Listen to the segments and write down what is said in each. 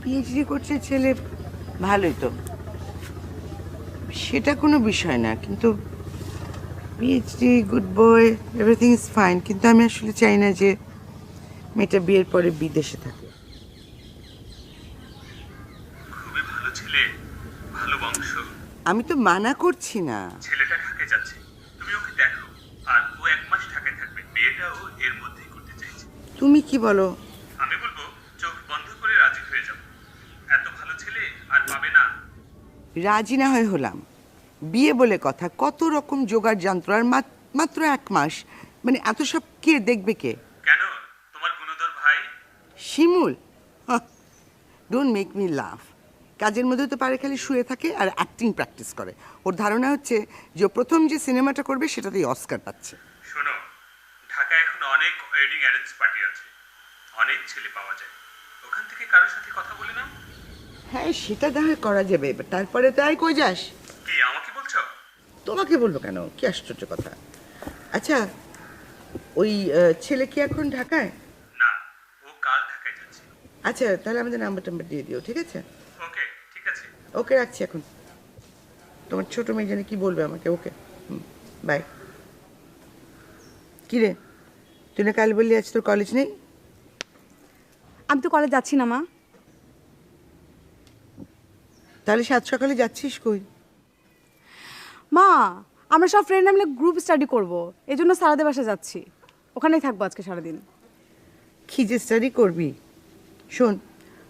PhD করছে ছেলে, ভালোই তো, সেটা কোনো বিষয় না। কিন্তু PhD, good boy, everything is fine, কিন্তু আমি আসলে চাই না যে মেয়েটা বিয়ের পরে বিদেশে থাকে। খুবই ভালো ছেলে, ভালো বংশ। আমি তো মানা করছি না। ছেলেটা ঢাকায় যাচ্ছে, তুমি ওকে দেখো। আর ও 1 মাস ঢাকায় থাকবে, বিয়েটা ও এর মধ্যেই করতে চাইছে। তুমি কি বলো? আমি বলবো চোখ বন্ধ করে রাজি হয়ে যাও, এত ভালো ছেলে আর পাবে না। রাজি না হয়ে হলাম, বিয়ে বলে কথা, কত রকম জোগাড় যন্ত্র, আর মাত্র 1 মাস, মানে এত সব কে দেখবে কে? কেন, তোমার গুণধর ভাই? শিমুল, ডোন্ট মেক মি লাফ। কাজের মধ্যে তো পারে খালি শুয়ে থাকে আর অ্যাক্টিং প্র্যাকটিস করে। ওর ধারণা হচ্ছে যে ও প্রথম যে সিনেমাটা করবে সেটাতেই অস্কার পাচ্ছে। শোনো, ঢাকায় এখন অনেক ওয়েডিং অ্যারেঞ্জ পার্টি আছে, অনেক ছেলে পাওয়া যায়। ওখান থেকে কারোর সাথে কথা বলে নাও। হ্যাঁ, সেটা দেখা করা যাবে, এবার তারপরে তাই কই যাস? কি আমাকে বলছো? তোমাকে বলবো কেন, কি আশ্চর্য কথা। আচ্ছা, ওই ছেলে কি এখন ঢাকায়? না, ও কাল ঢাকায় যাচ্ছে। আচ্ছা, তাহলে আমাদের নাম্বার টাম্বার দিয়ে দিও, ঠিক আছে? ওকে, ঠিক আছে। ওকে, রাখছি এখন। তোমার ছোট মেয়ে জানে কি বলবে আমাকে। ওকে, বাই। কি রে, তুই না কাল বললি আজ তোর কলেজ নেই? আমি তো কলেজ যাচ্ছি না মা। তাহলে 7 সকালে যাচ্ছিস কই? মা, আমরা সব ফ্রেন্ড মিলে গ্রুপ স্টাডি করব, এই জন্য সারাদের বাসা যাচ্ছি। ওখানেই থাকবো আজকে সারাদিন। কি যে স্টাডি করবি? শোন,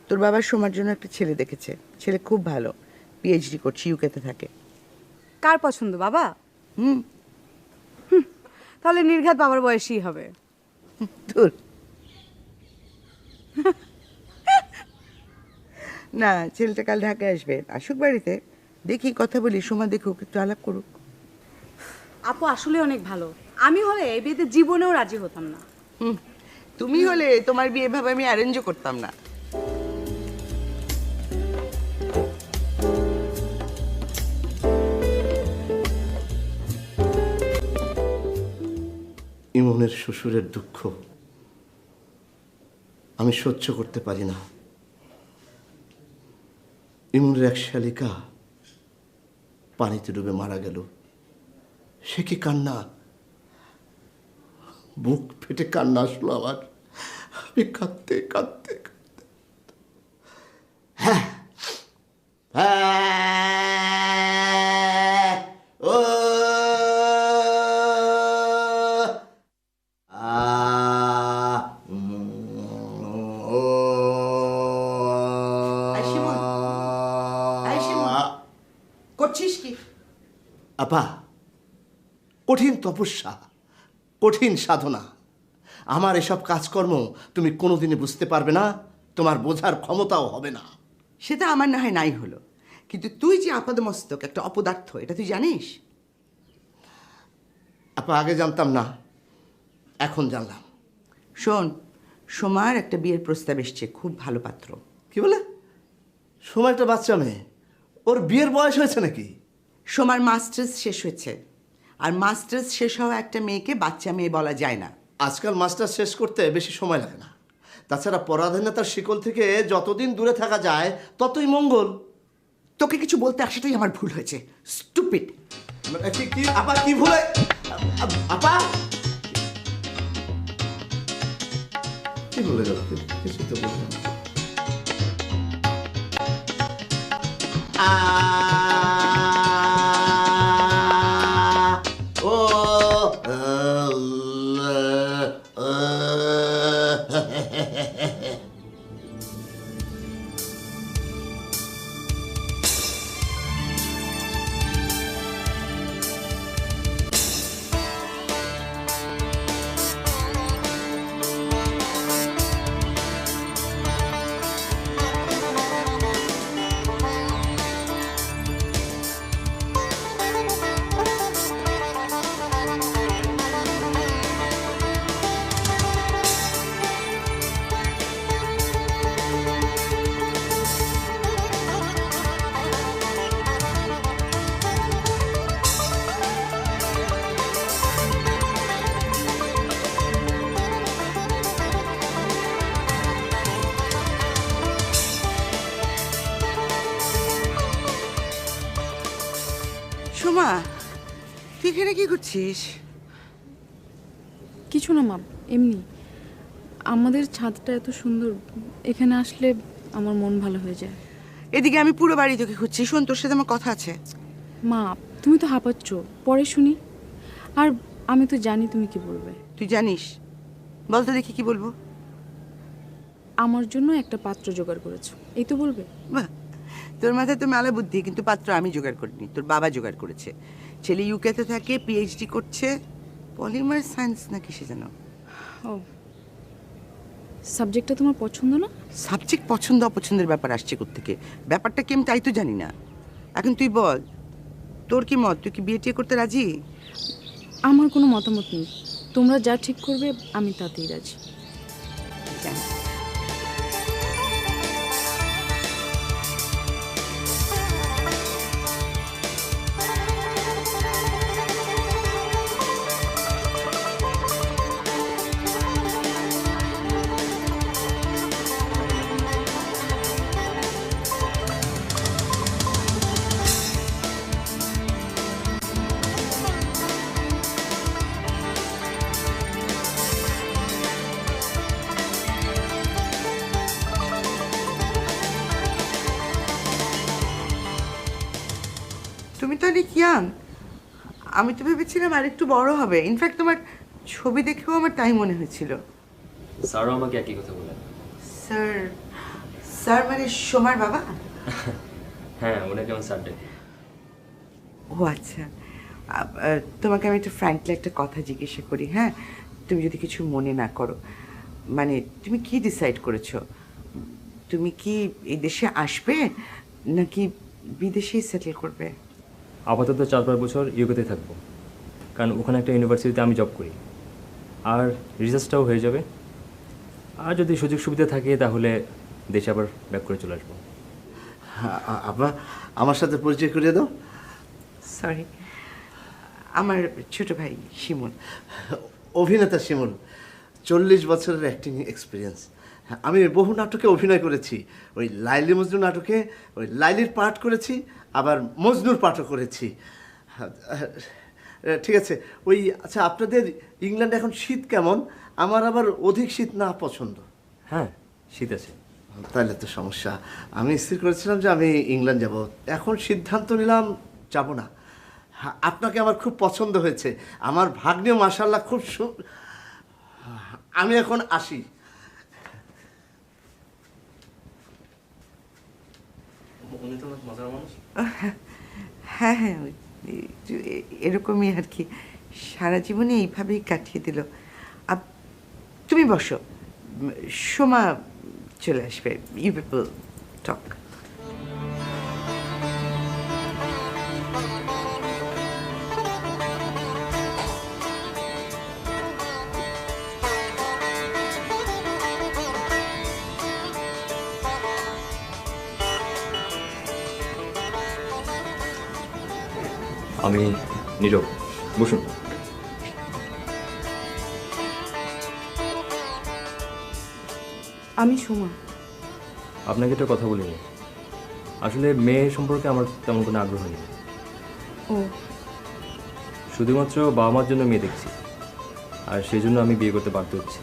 তোর বাবার সোমার জন্য একটা ছেলে দেখেছে, ছেলে খুব ভালো, পিএইচডি করছে, ইউকেতে থাকে। কার পছন্দ, বাবা? হুম। তাহলে নির্ঘাত বাবার বয়সী হবে। তোর না, ছেলেটা কাল ঢাকায় আসবে, আসুক বাড়িতে, দেখি কথা বলি, সোমা দেখুক, একটু আলাপ করুক। আপু আসলে অনেক ভালো, আমি হলে এই বিয়েতে জীবনেও রাজি হতাম না। তুমি হলে তোমার বিয়ে ভাবে আমি অ্যারেঞ্জও করতাম না। ইমনের শ্বশুরের দুঃখ আমি সহ্য করতে পারি না। ইমনের এক শালিকা পানিতে ডুবে মারা গেল, সে কি কান্না! বুক ফেটে কান্না আসলো আমার। আমি কাঁদতে কাঁদতে কাঁদতে, হ্যাঁ হ্যাঁ, ও করছিস কি? আপা, কঠিন তপস্যা, কঠিন সাধনা। আমার এসব কাজকর্ম তুমি কোনোদিনই বুঝতে পারবে না, তোমার বোঝার ক্ষমতাও হবে না। সেটা আমার না হয় নাই হলো, কিন্তু তুই যে আপাদমস্তক একটা অপদার্থ, এটা তুই জানিস? আপা, আগে জানতাম না, এখন জানলাম। শোন, সোমার একটা বিয়ের প্রস্তাব এসছে, খুব ভালো পাত্র। কি বলে? সময় একটা বাচ্চা মেয়ে, ওর বিয়ের বয়স হয়েছে নাকি? সোমার মাস্টার্স শেষ হয়েছে, আর মাস্টার্স শেষ হওয়া একটা মেয়েকে বাচ্চা মেয়ে বলা যায় না। আজকাল মাস্টার শেষ করতে বেশি সময় লাগে না। তাছাড়া পরাধীনতার শিকল থেকে যতদিন দূরে থাকা যায় ততই মঙ্গল। তোকে কিছু বলতে আসাটাই আমার ভুল হয়েছে, স্টুপিড। কি আপা, কি ভুলে? আপা কি বলে গেল? কিছু তো বললাম। সোমা, তুই এখানে কি করছিস? কিছু না মা, এমনি। আমাদের ছাদটা এত সুন্দর, এখানে আসলে আমার মন ভালো হয়ে যায়। এদিকে আমি পুরো বাড়ি তোকে খুঁজছি। শোন, তোর সাথে আমার কথা আছে। মা, তুমি তো হাঁপাচ্ছ, পরে শুনি। আর আমি তো জানি তুমি কি বলবে। তুই জানিস? বল তো দেখি কি বলবো। আমার জন্য একটা পাত্র জোগাড় করেছো, এই তো বলবে? বাহ, তোর মাথায় তো মেলা বুদ্ধি, কিন্তু পাত্র আমি জোগাড় করিনি, তোর বাবা জোগাড় করেছে। ছেলে ইউকেতে থাকে, পিএইচডি করছে, পলিমার সায়েন্স না কিসে যেন। ও, সাবজেক্টটা তোমার পছন্দ না? সাবজেক্ট পছন্দ অপছন্দের ব্যাপার আসছে কোত্থেকে? ব্যাপারটা কি আমি তাই তো জানি না। এখন তুই বল, তোর কি মত? তুই কি বিয়ে টিয়ে করতে রাজি? আমার কোনো মতামত নেই, তোমরা যা ঠিক করবে আমি তাতেই রাজি। জানি। তুমি তো অনেক ইয়াং। আমি তো ভেবেছিলাম আর একটু বড় হবে। ইনফ্যাক্ট তোমার ছবি দেখেও আমার তাই মনে হয়েছিল। স্যারও আমাকে একই কথা বলেন। স্যার? স্যার মানে সোমার বাবা? হ্যাঁ, ওনাকে আমার স্যার ডাকি। ও আচ্ছা। তোমাকে আমি একটু ফ্র্যাঙ্কলি একটা কথা জিজ্ঞাসা করি, হ্যাঁ? তুমি যদি কিছু মনে না করো। মানে তুমি কি ডিসাইড করেছো? তুমি কি এই দেশে আসবে নাকি বিদেশেই সেটেল করবে? আপাতত 4-5 বছর ইউকেতে থাকবো, কারণ ওখানে একটা ইউনিভার্সিটিতে আমি জব করি, আর রিসার্চটাও হয়ে যাবে। আর যদি সুযোগ সুবিধা থাকে তাহলে দেশে আবার ব্যাক করে চলে আসবো। আপা, আমার সাথে পরিচয় করিয়ে দাও। সরি, আমার ছোট ভাই শিমুল। অভিনেতা শিমুল, 40 বছরের অ্যাক্টিং এক্সপিরিয়েন্স। আমি বহু নাটকে অভিনয় করেছি। ওই লাইলি মজনু নাটকে ওই লাইলির পার্ট করেছি, আবার মজনুর পার্টও করেছি। ঠিক আছে। ওই আচ্ছা, আপনাদের ইংল্যান্ডে এখন শীত কেমন? আমার আবার অধিক শীত না পছন্দ। হ্যাঁ, শীত আছে। তাহলে তো সমস্যা। আমি স্থির করেছিলাম যে আমি ইংল্যান্ড যাব, এখন সিদ্ধান্ত নিলাম যাব না। আপনাকে আমার খুব পছন্দ হয়েছে। আমার ভাগ্নেও মাশাআল্লাহ খুব আমি এখন আসি। উনি তো মজার মানুষ। হ্যাঁ হ্যাঁ, এরকমই আর কি। সারা জীবনে এইভাবেই কাটিয়ে দিল। তুমি বসো, সোমা চলে আসবে। You people talk. আমি নীরব, বসুন। আমি সোমা। আপনাকে একটা কথা বলিনি, আসলে মেয়ে সম্পর্কে আমার তেমন কোনো আগ্রহ নেই। ও, শুধুমাত্র বাবা মার জন্য মেয়ে দেখছি, আর সেই জন্য আমি বিয়ে করতে বাধ্য হচ্ছি।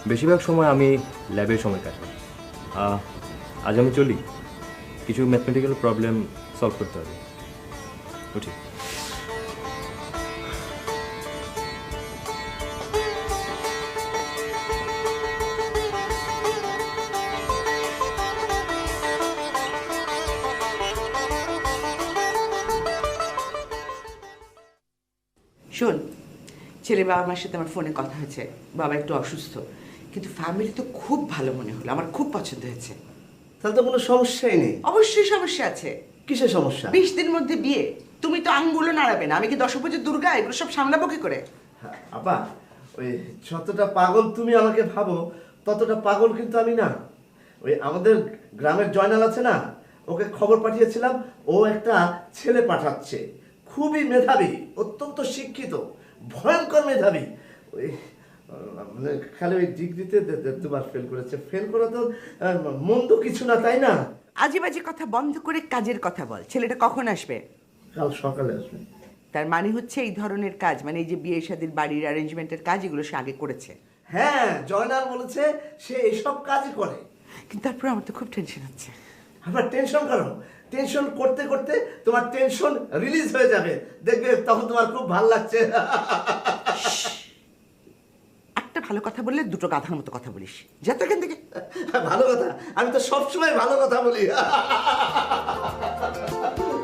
বেশিরভাগ সময় আমি ল্যাবে সময় কাটাই। আজ আমি চলি, কিছু ম্যাথমেটিক্যাল প্রবলেম সলভ করতে হবে। উঠি। শোন, ছেলে বাবা মার সাথে আমার ফোনে কথা হয়েছে। বাবা একটু অসুস্থ, কিন্তু ফ্যামিলি তো খুব ভালো মনে হলো। আমার খুব পছন্দ হয়েছে। তাহলে তো কোনো সমস্যাই নেই। অবশ্যই সমস্যা আছে। কিসের সমস্যা? 20 দিনের মধ্যে বিয়ে। তুমি তো আঙ্গুলও নাড়াবে না। আমি কি দশভুজের দুর্গা? এগুলো সব সামলাবো কি করে? আপা, ওই যতটা পাগল তুমি আমাকে ভাবো, ততটা পাগল কিন্তু আমি না। ওই আমাদের গ্রামের জয়নাল আছে না, ওকে খবর পাঠিয়েছিলাম, ও একটা ছেলে পাঠাচ্ছে। খুবই মেধাবী, অত্যন্ত শিক্ষিত, ভয়ঙ্কর মেধাবী। ওই মানে খালি ওই ডিগ্রিতে 2বার ফেল করেছে। ফেল করা তো মন্দ কিছু না, তাই না? আজে বাজে কথা বন্ধ করে কাজের কথা বল। ছেলেটা কখন আসবে? কাল সকালে আসবে। তার মানে হচ্ছে এই ধরনের কাজ, মানে এই যে বিয়ে শাদীর বাড়ির অ্যারেঞ্জমেন্টের কাজ, এগুলো সে আগে করেছে। হ্যাঁ, জয়নাল বলেছে সে এসব কাজই করে। কিন্তু তারপর আমার তো খুব টেনশন হচ্ছে। আবার টেনশন করো, টেনশন করতে করতে তোমার টেনশন রিলিজ হয়ে যাবে, দেখবে তখন তোমার খুব ভালো লাগছে। একটা ভালো কথা বললে দুটো গাধার মতো কথা বলিস, যা তো এখান থেকে। ভালো কথা, আমি তো সবসময় ভালো কথা বলি।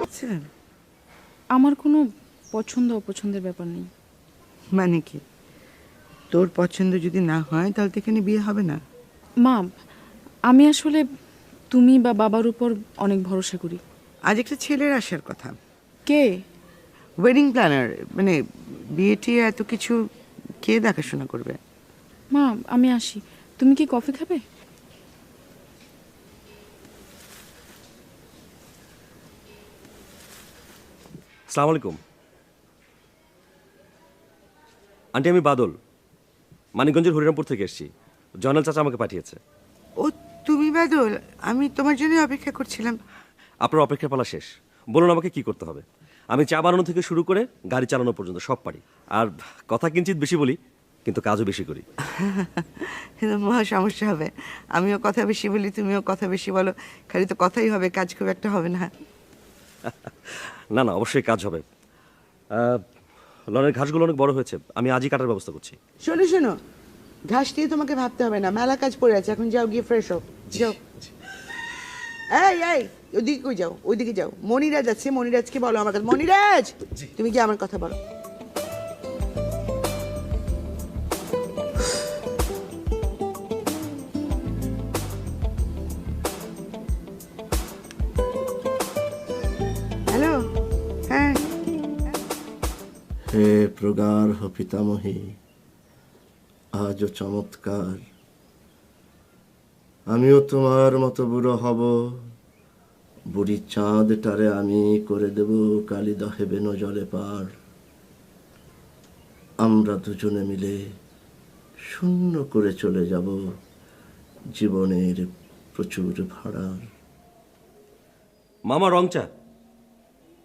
আচ্ছা, আমার কোনো পছন্দ অপছন্দের ব্যাপার নেই। মানে কি, তোর পছন্দ যদি না হয় তাহলে তো এখানে বিয়ে হবে না। মা, আমি আসলে তুমি বা বাবার উপর অনেক ভরসা করি। আজ একটা ছেলের আসার কথা, কে? ওয়েডিং প্ল্যানার, মানে বিয়ে টিয়ে এত কিছু কে দেখাশোনা করবে? মা, আমি আসি। তুমি কি কফি খাবে? আসসালামু আলাইকুম আন্টি, আমি বাদল, মানিকগঞ্জের হরিরামপুর থেকে এসেছি। জয়নাল চাচা আমাকে পাঠিয়েছে। ও তুমি বাদল, আমি তোমার জন্য অপেক্ষা করছিলাম। আপনার অপেক্ষা পালা শেষ, বলুন আমাকে কি করতে হবে। আমি চা বানানো থেকে শুরু করে গাড়ি চালানো পর্যন্ত সব পারি, আর কথা কিঞ্চিত বেশি বলি, কিন্তু কাজও বেশি করি। কিন্তু মহা সমস্যা হবে, আমিও কথা বেশি বলি, তুমিও কথা বেশি বলো, খালি তো কথাই হবে, কাজ খুব একটা হবে না। না না, অবশ্যই কাজ হবে। লনের ঘাসগুলো অনেক বড় হয়েছে, আমি আজই কাটার ব্যবস্থা করছি। শোনো শোনো, ঘাস নিয়ে তোমাকে ভাবতে হবে না, মেলা কাজ পড়ে আছে, এখন যাও গিয়ে ফ্রেশ হও, যাও। এই এই, ওদিকে কই যাও, ওইদিকে যাও। মনিরাজ আছে, মনিরাজকে বলো আমার কথা। মনিরাজ, তুমি কি আমার কথা বলো। হ্যালো, হ্যাঁ। হে প্রগাঢ় পিতামহী, আজও চমৎকার। আমিও তোমার মতো বুড়ো হব, বুড়ি চাঁদটারে আমি করে দেব কালিদহে বেনো জলে পার। আমরা দুজনে মিলে শূন্য করে চলে যাব জীবনের প্রচুর ভাড়ার। মামা, রং চা,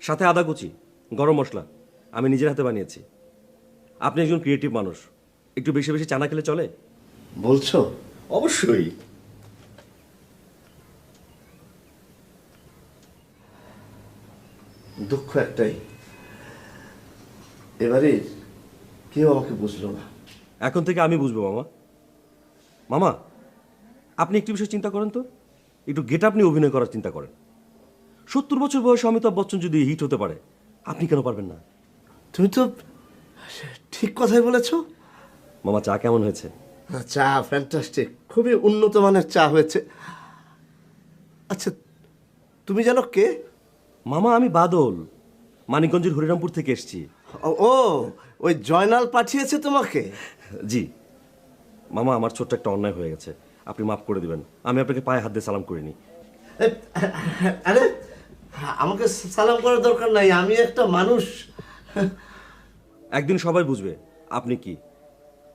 সাথে আদা কুচি, গরম মশলা আমি নিজের হাতে বানিয়েছি। আপনি একজন ক্রিয়েটিভ মানুষ, একটু বেশি বেশি চা না খেলে চলে? বলছো? অবশ্যই। দুঃখ একটাই, এবারে কেউ আমাকে বুঝলো না। এখন থেকে আমি বুঝবো মামা। মামা, আপনি একটু বিষয় চিন্তা করেন তো, একটু গেট আপ নিয়ে অভিনয় করার চিন্তা করেন। 70 বছর বয়সে অমিতাভ বচ্চন যদি হিট হতে পারে, আপনি কেন পারবেন না? তুমি তো ঠিক কথাই বলেছো। মামা, চা কেমন হয়েছে? চা ফ্যান্টাস্টিক, খুবই উন্নত মানের চা হয়েছে। আচ্ছা, তুমি জানো কে? মামা, আমি বাদল, মানিকগঞ্জের হরিরামপুর থেকে এসেছি। ও, ওই জয়নাল পাঠিয়েছে তোমাকে? জি মামা, আমার ছোট্ট একটা অন্যায় হয়ে গেছে, আপনি মাফ করে দিবেন। আমি আপনাকে পায়ে হাত দিয়ে সালাম করিনি। আরে, আমাকে সালাম করার দরকার নাই, আমি একটা মানুষ। একদিন সবাই বুঝবে আপনি কি,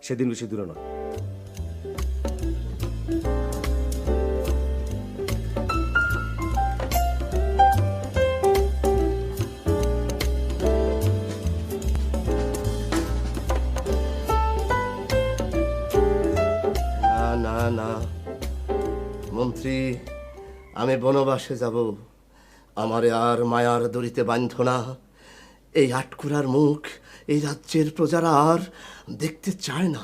সেদিন বেশি দূরে না। না না না মন্ত্রী, আমি বনবাসে যাব, আমারে আর মায়ার দড়িতে বাঁধ না। এই আটকুরার মুখ এই রাজ্যের প্রজারা আর দেখতে চায় না।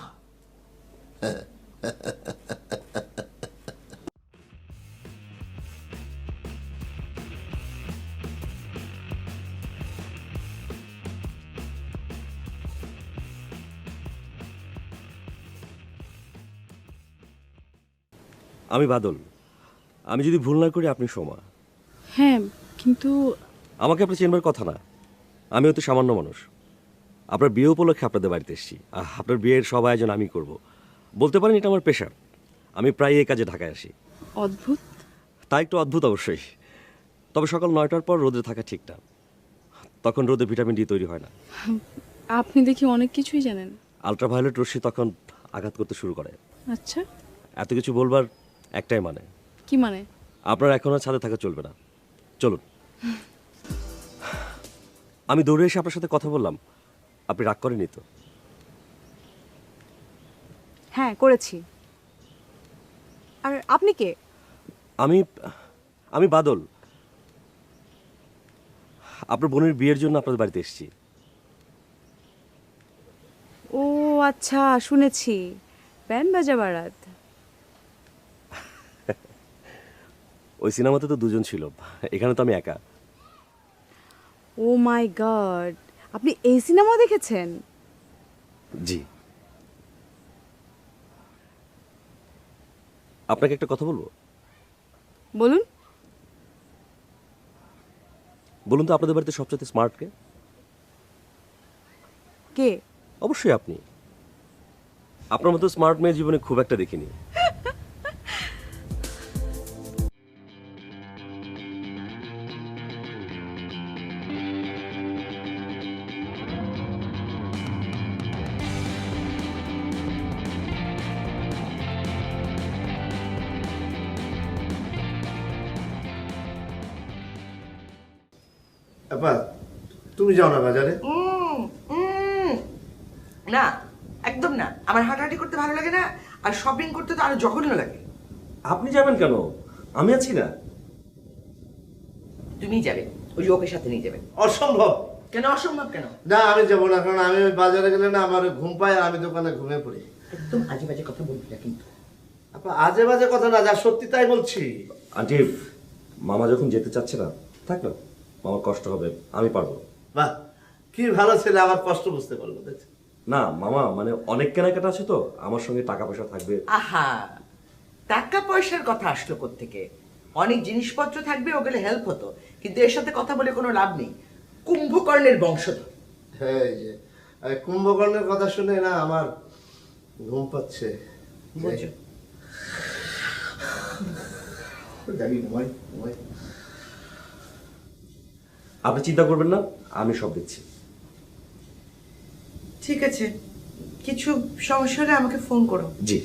আমি বাদল, আমি যদি ভুল না করি আপনি সোমা। হ্যাঁ, কিন্তু আমাকে আপনি চেনবার কথা না, আমিও তো সামান্য মানুষ। আপনার বিয়ে উপলক্ষে আপনাদের বাড়িতে এসেছি, আপনার বিয়ের সব আয়োজন আমি করব। বলতে পারেন এটা আমার পেশা, আমি প্রায় এই কাজে ঢাকায় আসি। অদ্ভুত। তা একটু অদ্ভুত অবশ্যই, তবে সকাল 9টার পর রোদে থাকা ঠিক না, তখন রোদে ভিটামিন ডি তৈরি হয় না। আপনি দেখি অনেক কিছুই জানেন। আলট্রাভায়োলেট রশ্মি তখন আঘাত করতে শুরু করে। আচ্ছা, এত কিছু বলবার একটাই মানে, কি মানে? আপনার এখন আর ছাদে থাকা চলবে না, চলুন। আমি দৌড়ে এসে আপনার সাথে কথা বললাম, আপনি রাগ করেননি তো? হ্যাঁ করেছি। আর আপনি কে? আমি আমি বাদল, আপনার বোনের বিয়ের জন্য আপনাদের বাড়িতে এসেছি। ও আচ্ছা, শুনেছি ব্যান্ড বাজা বারাত। ওই সিনেমাতে তো দুজন ছিল, এখানে তো আমি একা। ও মাই গড, আপনি এই সিনেমা দেখেছেন? জি। আপনাকে একটা কথা বলবো? বলুন। বলুন তো, আপনাদের বাড়িতে সবচেয়ে স্মার্ট কে? কে? অবশ্যই আপনি। আপনার মতো স্মার্ট মেয়ে জীবনে খুব একটা দেখিনি। আপা, তুমি যাও না বাজারে? না, একদম না। আমার হাঁটাহাঁটি করতে ভালো লাগে না, আর শপিং করতে তো আরো জঘন্য লাগে। আপনি যাবেন কেন? আমি আছি না। তুমিই যাবে, ওই ওকে সাথে নিয়ে যাবে। অসম্ভব। কেন অসম্ভব কেন? না, আমি যাবো না, কারণ আমি ওই বাজারে গেলে না আমার ঘুম পায় আর আমি দোকানে ঘুমিয়ে পড়ি। একদম আজে বাজে কথা বলবি না কিন্তু। আপা, আজে বাজে কথা না, যা সত্যি তাই বলছি। আন্টি, মামা যখন যেতে চাচ্ছে না, থাক না, মামার কষ্ট হবে, আমি পারবো। বাহ, কি ভালো ছেলে, আমার কষ্ট বুঝতে পারলো। দেখছি না মামা, মানে অনেক কেনাকাটা আছে তো, আমার সঙ্গে টাকা পয়সা থাকবে। আহা, টাকা পয়সার কথা আসলো কোত্থেকে? অনেক জিনিসপত্র থাকবে, ওগুলো হেল্প হতো, কিন্তু এর সাথে কথা বলে কোনো লাভ নেই। কুম্ভকর্ণের বংশধর। হ্যাঁ, এই যে কুম্ভকর্ণের কথা শুনে না আমার ঘুম পাচ্ছে। বুঝছো? যাবি ঘুমাই ঘুমাই। আপনি চিন্তা করবেন না, আমি সব দেখছি। ঠিক আছে, কিছু সমস্যা হলে আমাকে ফোন করো। জি।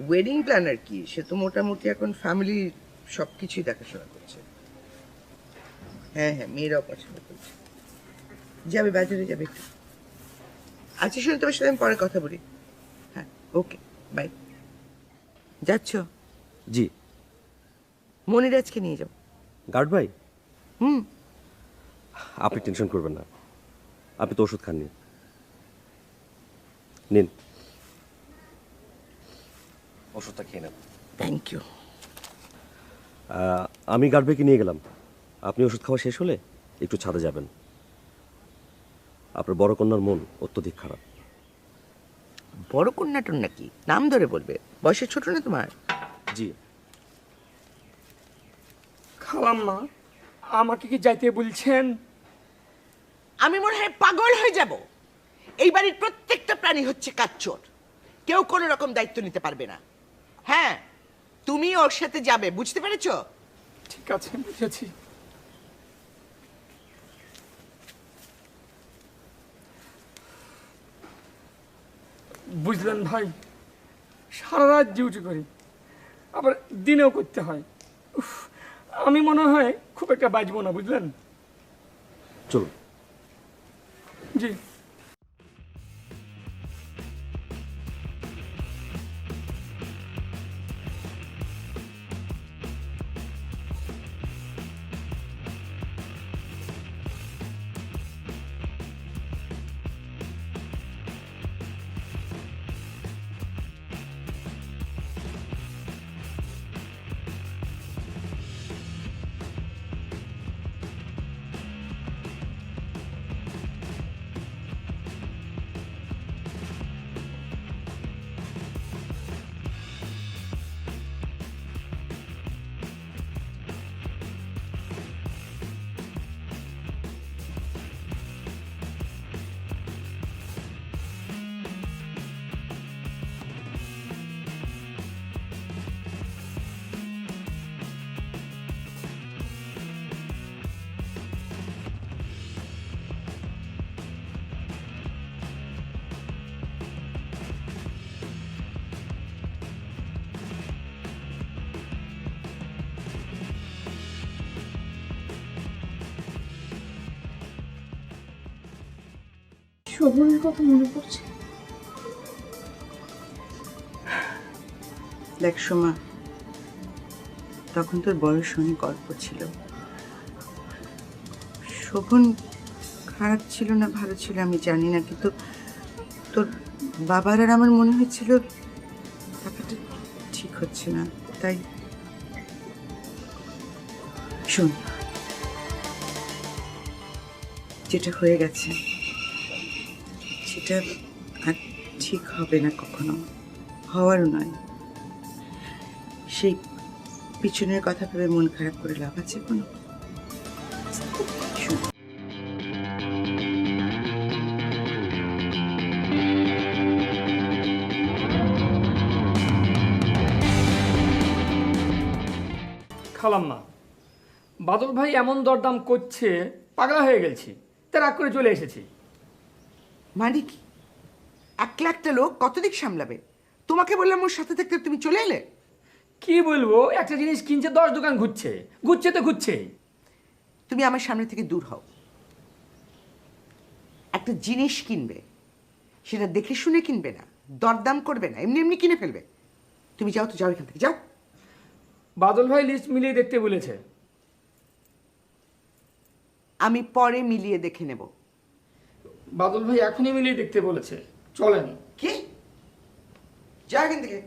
ওয়েডিং প্ল্যানার কি, সে তো মোটামুটি এখন ফ্যামিলি সবকিছুই দেখাশোনা করছে। হ্যাঁ হ্যাঁ, মেয়েরাও পছন্দ করছে। যাবে, বাজারে যাবে একটু। আচ্ছা শুনে, তোমার সাথে আমি পরে কথা বলি। হ্যাঁ, ওকে, বাই। যাচ্ছ? জি। মনিরাজকে নিয়ে যাও। গার্ড ভাই, হুম। আপনি টেনশন করবেন না, আপনি তো ওষুধ খাননি। নিন, ওষুধটা খেয়ে নেন। Thank you. আমি গার্ড ভাইকে নিয়ে গেলাম। আপনি ওষুধ খাওয়া শেষ হলে একটু ছাদে যাবেন। আপনার বড় কন্যার মন অত্যধিক খারাপ। বড় কন্যাটন নাকি? নাম ধরে বলবে, বয়সে ছোট না তোমার? জি। খালাম্মা, আমাকে কি যাইতে বলছেন? আমি মনে হয় পাগল হয়ে যাব। এই বাড়ির প্রত্যেকটা প্রাণী হচ্ছে কাচ্চোর, কেউ কোনো রকম দায়িত্ব নিতে পারবে না। হ্যাঁ, তুমি ওর সাথে যাবে, বুঝতে পেরেছো? ঠিক আছে, বুঝেছি। বুঝলেন ভাই, সারা রাত ডিউটি করি, আবার দিনেও করতে হয়। উফ, আমি মনে হয় খুব একটা বাঁচবো না, বুঝলেন? চলুন। জি। শোভনের কথা মনে পড়ছে। দেখ সোমা, তখন তোর বয়স অনেক অল্প ছিল। শোভন খারাপ ছিল না ভালো ছিল আমি জানি না, কিন্তু তোর বাবার আর আমার মনে হয়েছিল ব্যাপারটা ঠিক হচ্ছে না। তাই শোন, যেটা হয়ে গেছে সেটা আর ঠিক হবে না কখনো, হওয়ারও নয়। সেই পিছনের কথা ভেবে মন খারাপ করে লাভ আছে কোনো? শোন, খালাম্মা, বাদল ভাই এমন দরদাম করছে, পাগলা হয়ে গেছি, তাই রাগ করে চলে এসেছি। মানে কি? একলা একটা লোক কতদিক সামলাবে? তোমাকে বললাম ওর সাথে থাকতে, তুমি চলে এলে। কি বলবো, একটা জিনিস কিনছে 10 দোকান ঘুরছে, ঘুরছে তো ঘুরছেই। তুমি আমার সামনে থেকে দূর হও। একটা জিনিস কিনবে, সেটা দেখে শুনে কিনবে না, দরদাম করবে না, এমনি এমনি কিনে ফেলবে। তুমি যাও তো, যাও এখান থেকে, যাও। বাদল ভাই লিস্ট মিলিয়ে দেখতে বলেছে। আমি পরে মিলিয়ে দেখে নেব। বাদল ভাই এখনই মিলিয়ে দেখতে বলেছে, চলেন। কি? যাও এখান থেকে।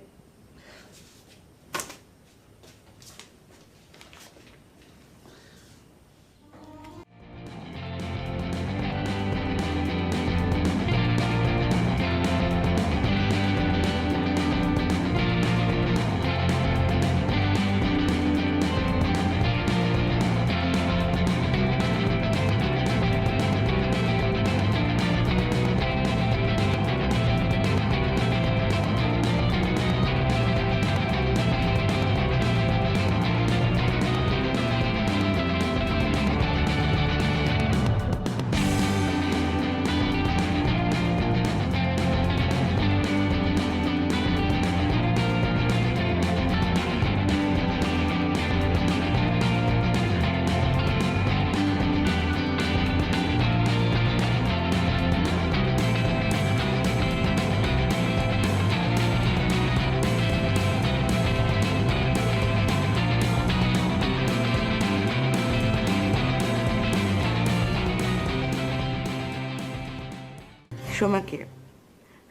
সোমাকে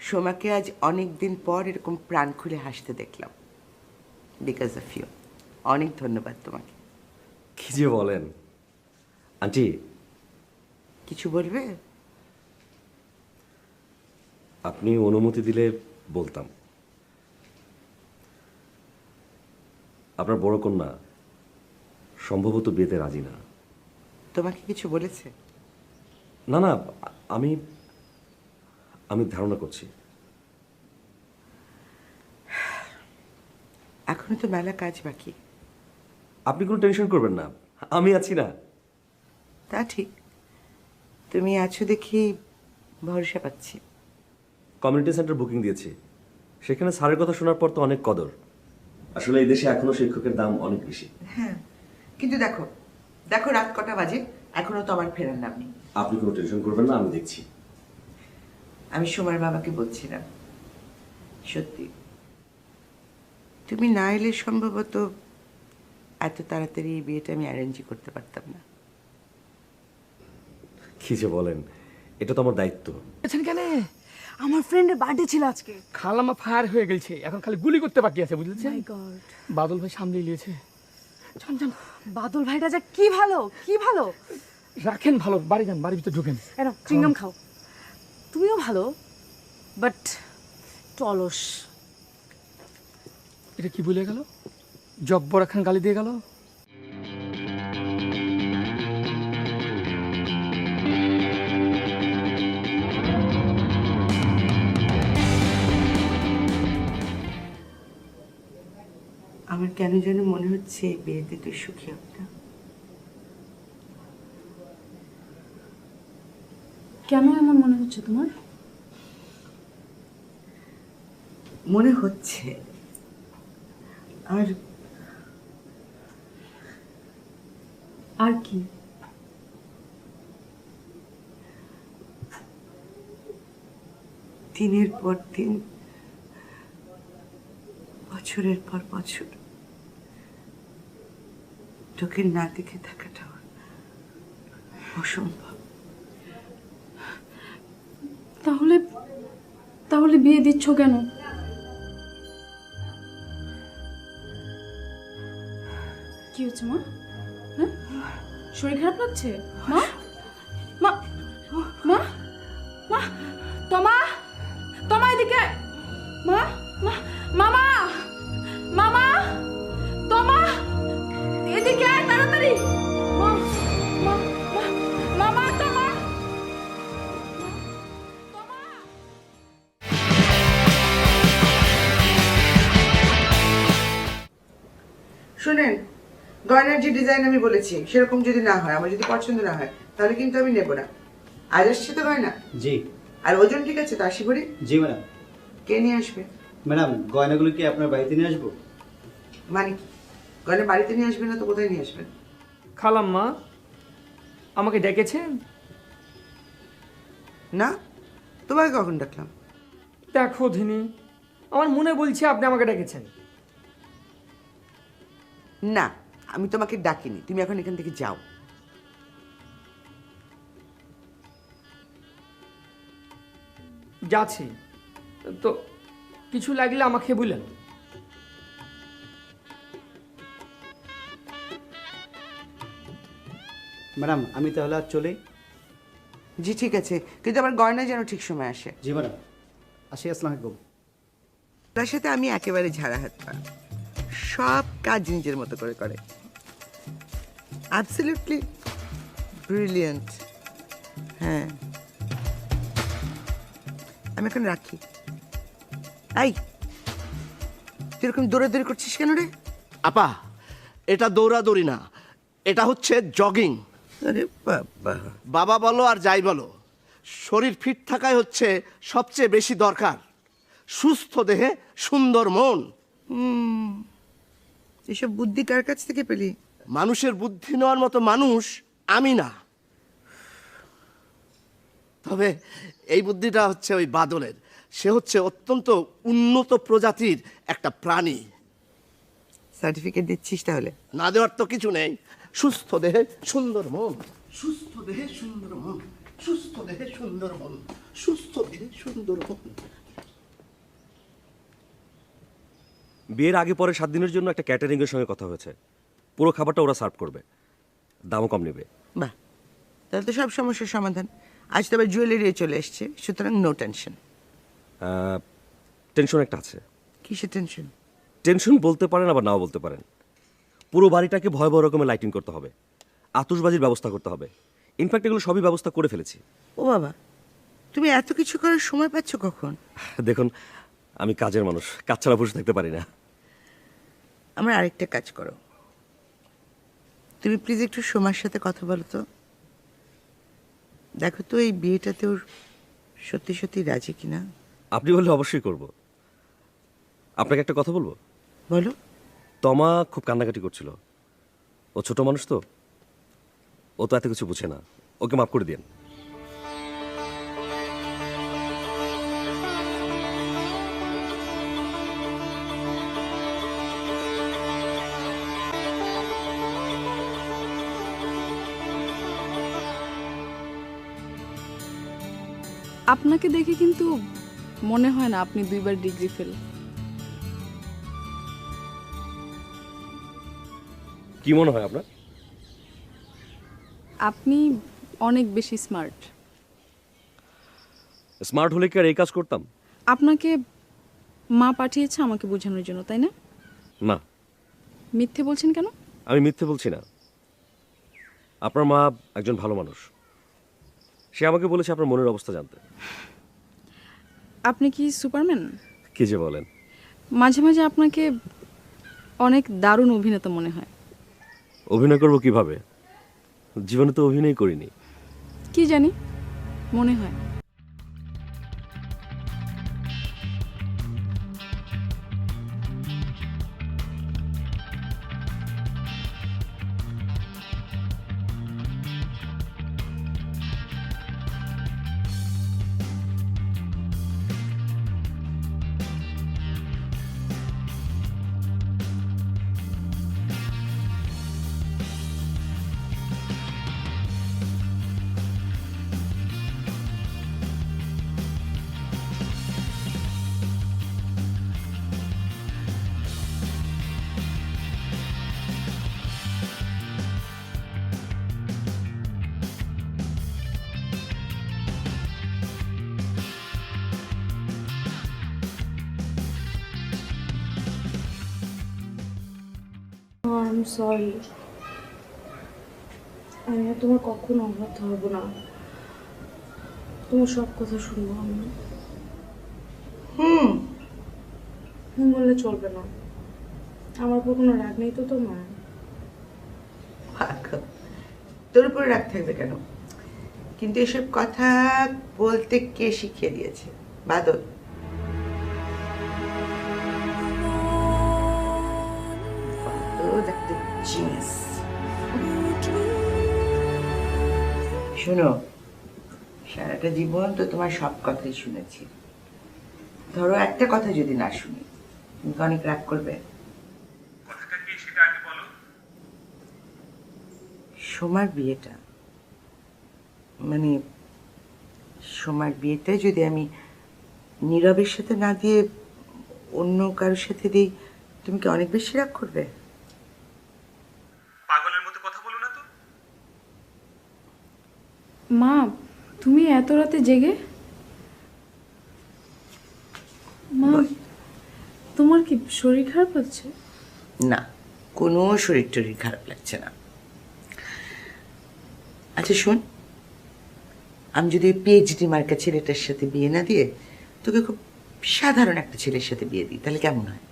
সোমাকে আজ অনেক দিন পর এরকম প্রাণ খুলে হাসতে দেখলাম, বিকজ অফ ইউ। অনেক ধন্যবাদ তোমাকে। কি যে বলেন আন্টি। কিছু বলবে? আপনি অনুমতি দিলে বলতাম। আপনার বড় কন্যা সম্ভবত বিয়েতে রাজি না। তোমাকে কিছু বলেছে? না না, আমি আমি ধারণা করছি। এখনো তো মেলা কাজ বাকি। আপনি কোনো টেনশন করবেন না, আমি আছি না। তা ঠিক, তুমি আছো দেখি ভরসা পাচ্ছি। কমিউনিটি সেন্টার বুকিং দিয়েছি, সেখানে স্যারের কথা শোনার পর তো অনেক কদর। আসলে এই দেশে এখনো শিক্ষকের দাম অনেক বেশি। হ্যাঁ, কিন্তু দেখো দেখো রাত কটা বাজে, এখনো তো আমার ফেরার নাম নেই। আপনি কোনো টেনশন করবেন না, আমি দেখছি। আমি সোমার বাবাকে বলছিলাম, সত্যি তুমি না এলে সম্ভবত এত তাড়াতাড়ি এই বিয়েটা আমি অ্যারেঞ্জই করতে পারতাম না। কি যে বলেন, এটা তো আমার দায়িত্ব। আছেন কেন? আমার ফ্রেন্ডের বার্থডে ছিল আজকে। খালাম্মা ফায়ার হয়ে গেছে, এখন খালি গুলি করতে বাকি আছে, বুঝলেন? My God! বাদল ভাই সামনে নিয়েছে। যান যান, বাদল ভাইটা যা কি ভালো, কি ভালো। রাখেন ভালো, বাড়ি যান, বাড়ির ভিতরে ঢুকেন। এনো চিংগাম খাও। তুমিও ভালো, বাট টলস। এটা কি বলে গেল? জব্বর এখন গালি দিয়ে গেল। আমার কেন যেন মনে হচ্ছে এই বিয়েতে তুই সুখী হবে না। কেন এমন মনে হচ্ছে তোমার? মনে হচ্ছে আর আর কি? দিনের পর দিন, বছরের পর বছর তোকে না দেখে থাকাটা অসম্ভব। তাহলে তাহলে বিয়ে দিচ্ছ কেন? কি হচ্ছে মা? হ্যাঁ, শরীর খারাপ লাগছে? মা মা মা মা তোমা তোমা এদিকে আয়। মা মা মামা মামা তোমা এদিকে আয় তাড়াতাড়ি। মা মা মা মামা তোমা তোমা। শুনেন, গয়নার যে ডিজাইন আমি বলেছি সেরকম যদি না হয়, আমার যদি পছন্দ না হয়, তাহলে কিন্তু আমি নেব না। আজ আসছে তো গয়না, জি আর ওজন ঠিক আছে তো? 80 ভরি। জি ম্যাডাম। কে নিয়ে আসবে? ম্যাডাম গয়নাগুলো কি আপনার বাড়িতে নিয়ে আসবো? মানে কি, গয়না বাড়িতে নিয়ে আসবে না তো কোথায় নিয়ে আসবেন? খালাম্মা আমাকে ডেকেছেন? না, তোমাকে কখন ডাকলাম? দেখো ধিনি, আমার মনে বলছে আপনি আমাকে ডেকেছেন। না, আমি তোমাকে ডাকিনি, তুমি এখন এখান থেকে যাও। যাচ্ছি তো, কিছু লাগলে আমাকে বলেন। ম্যাডাম আমি তাহলে আর চলি। জি ঠিক আছে, কিন্তু আমার গয়না যেন ঠিক সময় আসে। জি ম্যাডাম, আসি, আসসালামু আলাইকুম। তার সাথে আমি একেবারে ঝাড়া হাত পা, সব কাজ নিজের মতো করে করে। Absolutely brilliant. হ্যাঁ, আমি এখন রাখি। এই, তুই এরকম দৌড়াদৌড়ি করছিস কেন রে? আপা, এটা দৌড়াদৌড়ি না, এটা হচ্ছে জগিং। আরে বাবা, বাবা বলো আর যাই বলো, শরীর ফিট থাকাই হচ্ছে সবচেয়ে বেশি দরকার। সুস্থ দেহে সুন্দর মন। এসব বুদ্ধি কার কাছ থেকে পেলি? মানুষের বুদ্ধি নেওয়ার মতো মানুষ আমি না, তবে এই বুদ্ধিটা হচ্ছে ওই বাদলের। সে হচ্ছে অত্যন্ত উন্নত প্রজাতির একটা প্রাণী। সার্টিফিকেট দিচ্ছিস তাহলে? না দেওয়ার তো কিছু নেই। সুস্থ দেহে সুন্দর মন, সুস্থ দেহে সুন্দর মন, সুস্থ দেহে সুন্দর মন, সুস্থ দেহে সুন্দর মন। বিয়ের আগে পরে 7 দিনের জন্য একটা ক্যাটারিং এর সঙ্গে কথা হয়েছে। পুরো খাবারটা ওরা সার্ভ করবে, দামও কম নেবে। বাহ, তাহলে তো সব সমস্যার সমাধান। আজ তো আবার জুয়েলারি চলে এসছে, সুতরাং নো টেনশন। টেনশন একটা আছে। কিসের টেনশন? টেনশন বলতে পারেন আবার নাও বলতে পারেন। পুরো বাড়িটাকে ভয়াবহ রকমের লাইটিং করতে হবে, আতশবাজির ব্যবস্থা করতে হবে। ইনফ্যাক্ট এগুলো সবই ব্যবস্থা করে ফেলেছি। ও বাবা, তুমি এত কিছু করার সময় পাচ্ছ কখন? দেখুন, আমি কাজের মানুষ, কাজ ছাড়া বসে থাকতে পারি না। আমার আরেকটা কাজ করো, তুমি প্লিজ একটু সোমার সাথে কথা বলো তো। দেখো তো এই বিয়েটাতে ওর সত্যি সত্যি রাজি কিনা। আপনি বললে অবশ্যই করব। আপনাকে একটা কথা বলবো? বলো। তমা খুব কান্নাকাটি করছিল। ও ছোট মানুষ তো, ও তো এত কিছু বুঝে না। ওকে মাফ করে দিন। আপনাকে দেখে কিন্তু মনে হয় না আপনি 2বার ডিগ্রি ফেল। কি মনে হয় আপনার? আপনি অনেক বেশি স্মার্ট। স্মার্ট হলে কি আর এই কাজ করতাম? আপনাকে মা পাঠিয়েছে আমাকে বোঝানোর জন্য, তাই না? না, মিথ্যে বলছেন কেন? আমি মিথ্যে বলছি না। আপনার মা একজন ভালো মানুষ। সে আমাকে বলেছে আপনার মনের অবস্থা জানতে। আপনি কি সুপারম্যান? কি যে বলেন! মাঝে মাঝে আপনাকে অনেক দারুণ অভিনেতা মনে হয়। অভিনয় করব কিভাবে? জীবনে তো অভিনয় করিনি। কি জানি, মনে হয়। আই এম সরি, আমি আর তোমার কখনো অবাধ্য হব না, তোমার সব কথা শুনবো আমি। হুম বললে চলবে না, আমার উপর কোনো রাগ নেই তো তোমার? ভাগ্য, তোর উপরে রাগ থাকবে কেন? কিন্তু এসব কথা বলতে কে শিখিয়ে দিয়েছে? বাদল। বাদল একটা জিনিস। শোনো, সারাটা জীবন তো তোমার সব কথাই শুনেছি। ধরো একটা কথা যদি না শুনি, তুমি তো অনেক রাগ করবে। কথাটা কি সেটা আগে বলো। সোমার বিয়েটা, মানে সোমার বিয়েটা যদি আমি নীরবের সাথে না দিয়ে অন্য কারোর সাথে দিই, তুমি কি অনেক বেশি রাগ করবে? পাগলের মতো কথা বলো না তো। মা, তুমি এত রাতে জেগে? মা, তোমার কি শরীর খারাপ হচ্ছে? না, কোনো শরীর টরীর খারাপ লাগছে না। আচ্ছা শোন, আমি যদি পিএইচডি মার্কা ছেলেটার সাথে বিয়ে না দিয়ে তোকে খুব সাধারণ একটা ছেলের সাথে বিয়ে দিই, তাহলে কেমন হয়?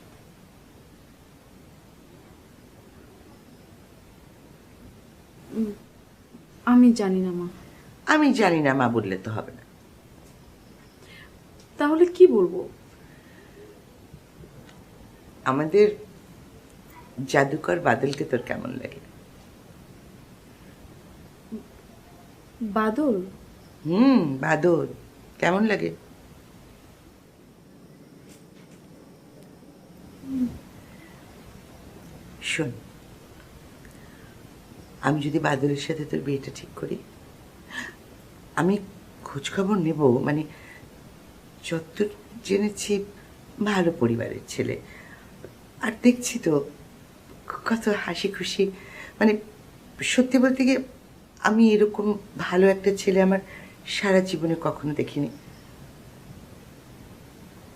আমি জানি না মা। আমি জানি না মা বললে তো হবে না। তাহলে কি বলবো? আমাদের জাদুকর বাদলকে তোর কেমন লাগে? বাদল? বাদল কেমন লাগে? শোন, আমি যদি বাদলের সাথে তোর বিয়েটা ঠিক করি, আমি খোঁজ খবর নেব, মানে যত জেনেছি ভালো পরিবারের ছেলে, আর দেখছি তো কত হাসি খুশি, মানে সত্যি বলতে গিয়ে আমি এরকম ভালো একটা ছেলে আমার সারা জীবনে কখনো দেখিনি।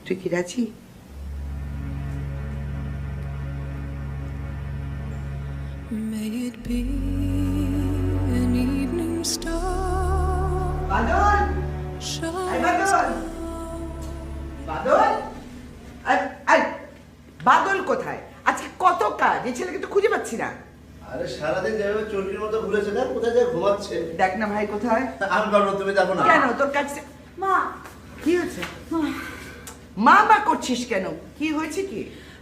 তুই কি রাজি? May it be an evening star বাদল! এই বাদল! বাদল! বাদল কোথায়? আজকে কত কাজ, এই ছেলেকে তো খুঁজে পাচ্ছি না। আরে সারাদিন যেভাবে চর্বির মতো ঘুরেছে না, কোথায় যায় ঘুমাচ্ছে। দেখ না ভাই কোথায়। আমি পারবো, তুমি দেখো না। কেন তোর কাছে? মা, কি হয়েছে? মা করছিস কেন? কি হয়েছে কি?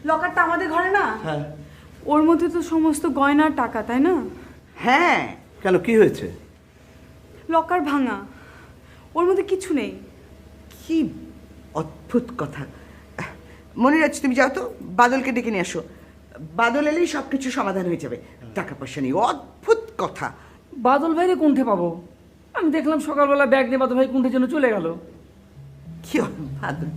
লকারটা আমাদের ঘরে না? হ্যাঁ। ওর মধ্যে তো সমস্ত গয়নার টাকা, তাই না? হ্যাঁ। কেন, কি হয়েছে? লকার ভাঙা, ওর মধ্যে কিছু নেই। কি অদ্ভুত কথা। মনে রাখছি, তুমি যাও তো বাদলকে ডেকে নিয়ে আসো। বাদল এলেই সব কিছু সমাধান হয়ে যাবে। টাকা পয়সা নেই, অদ্ভুত কথা। বাদল ভাইরে কোনঠে পাবো? আমি দেখলাম সকালবেলা ব্যাগ নিয়ে বাদল ভাই কোনঠে জন্য চলে গেল। কি বাদল